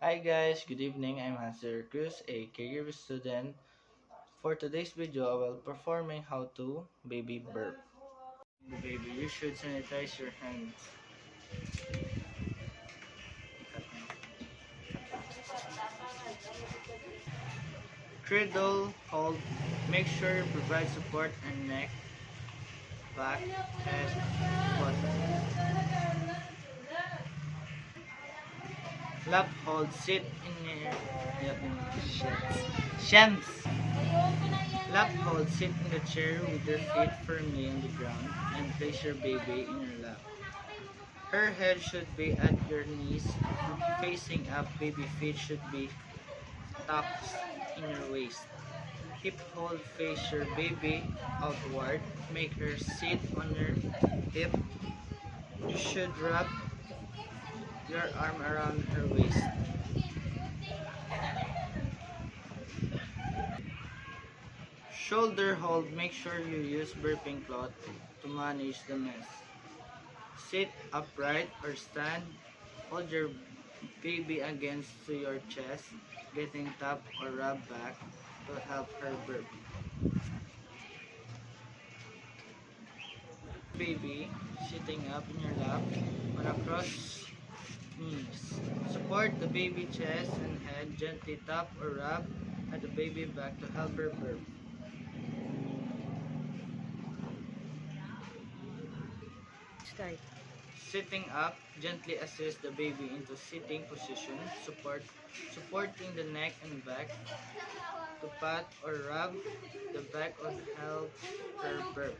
Hi guys, good evening. I'm Hanser Cruz, a caregiver student. For today's video, I will performing how to baby burp. The baby, you should sanitize your hands. Cradle, hold, make sure you provide support and neck, back, head, butt. Lap hold, sit in your shams. Lap hold, sit in the chair with your feet firmly on the ground and place your baby in your lap. Her head should be at your knees, facing up. Baby feet should be tucked in your waist. Hip hold, face your baby outward. Make her sit on your hip. You should wrap your arm around her waist. Shoulder hold, make sure you use burping cloth to manage the mess. Sit upright or stand. Hold your baby against to your chest, getting tap or rub back to help her burp. Baby sitting up in your lap on a cross knees. Support the baby chest and head, gently tap or rub at the baby back to help her burp. Start. Sitting up, gently assist the baby into sitting position, supporting the neck and back to pat or rub the back or help her burp.